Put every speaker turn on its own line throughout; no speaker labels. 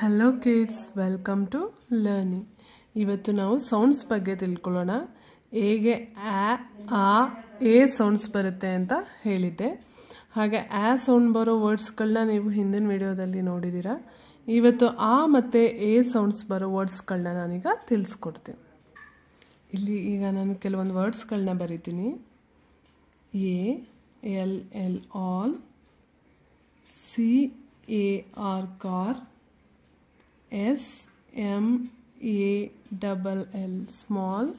Hello kids, welcome to learning. ಇವತ್ತು ನಾವು sounds ಬಗ್ಗೆ ತಿಳ್ಕೊಳ್ಳೋಣ. ಹೇಗೆ ಎ ಸೌಂಡ್ಸ್ ಬರುತ್ತೆ ಅಂತ ಹೇಳಿದ್ದೆ. ಹಾಗೆ ಆ ಸೌಂಡ್ ಬರೋ ವರ್ಡ್ಸ್ಗಳನ್ನ ನೀವು ಹಿಂದಿನ ವಿಡಿಯೋದಲ್ಲಿ ನೋಡಿದ್ದೀರಾ. ಇವತ್ತು ಆ ಮತ್ತು ಎ ಸೌಂಡ್ಸ್ ಬರೋ ವರ್ಡ್ಸ್ಗಳನ್ನ ನಾನೀಗ ತಿಳಿಸ್ಕೊಡ್ತೀನಿ. ಇಲ್ಲಿ ಈಗ ನಾನು ಕೆಲವೊಂದು ವರ್ಡ್ಸ್ಗಳನ್ನ ಬರೀತೀನಿ. A L L all, C A R car, S M A double L small,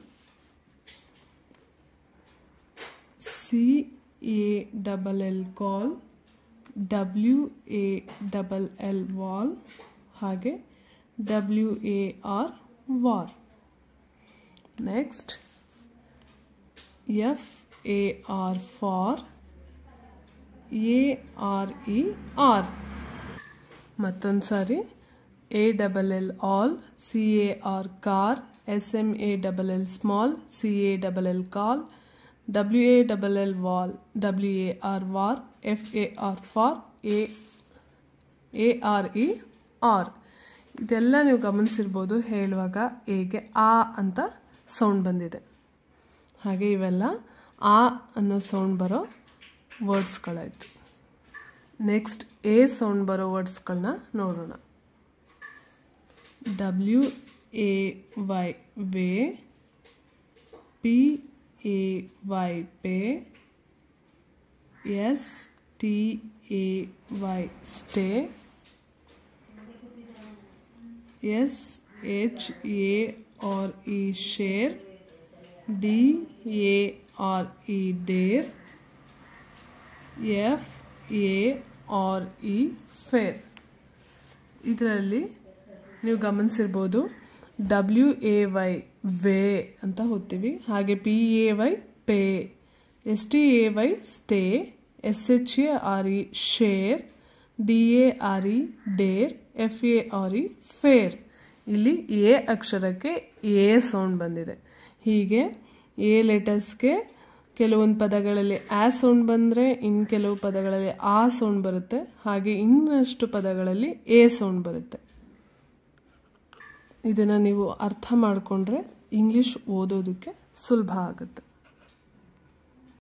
C A double L call, W A double L wall, ಹಾಗೆ W A R war. Next F A R for, A R E R. ಮತ್ತೊಂದು ಸಾರಿ A double L all, C A R car, S M A double L small, C A double L call, W A double L wall, W A R war, F A R for, A R E R. ಇದೆಲ್ಲ ನೀವು ಗಮನಿಸಿರ್ಬೋದು. ಹೇಳುವಾಗ ಹೇಗೆ ಆ ಅಂತ sound ಬಂದಿದೆ. ಹಾಗೆ ಇವೆಲ್ಲ ಆ ಅನ್ನೋ ಸೌಂಡ್ ಬರೋ ವರ್ಡ್ಸ್ಗಳಾಯಿತು. ನೆಕ್ಸ್ಟ್ ಎ ಸೌಂಡ್ ಬರೋ ವರ್ಡ್ಸ್ಗಳನ್ನ ನೋಡೋಣ. W A Y way, P A Y pay, S T A Y stay, S H A R E share, D A R E dare, F A R E fair. ಇದರಲ್ಲಿ ನೀವು ಗಮನಿಸಿರ್ಬೋದು. W A Y way ಅಂತ ಓದ್ತೀವಿ. ಹಾಗೆ P A Y pay, S T A Y stay, S H A R E share, D A R E Deere, F A R E fair. ಇಲ್ಲಿ A ಅಕ್ಷರಕ್ಕೆ A sound ಬಂದಿದೆ. ಹೀಗೆ A ಲೆಟರ್ಸ್ಗೆ ಕೆಲವೊಂದು ಪದಗಳಲ್ಲಿ ಆ ಸೌಂಡ್ ಬಂದರೆ ಇನ್ನು ಕೆಲವು ಪದಗಳಲ್ಲಿ ಆ ಸೌಂಡ್ ಬರುತ್ತೆ. ಹಾಗೆ ಇನ್ನಷ್ಟು ಪದಗಳಲ್ಲಿ ಎ ಸೌಂಡ್ ಬರುತ್ತೆ. ಇದನ್ನು ನೀವು ಅರ್ಥ ಮಾಡಿಕೊಂಡ್ರೆ ಇಂಗ್ಲಿಷ್ ಓದೋದಕ್ಕೆ ಸುಲಭ ಆಗುತ್ತೆ.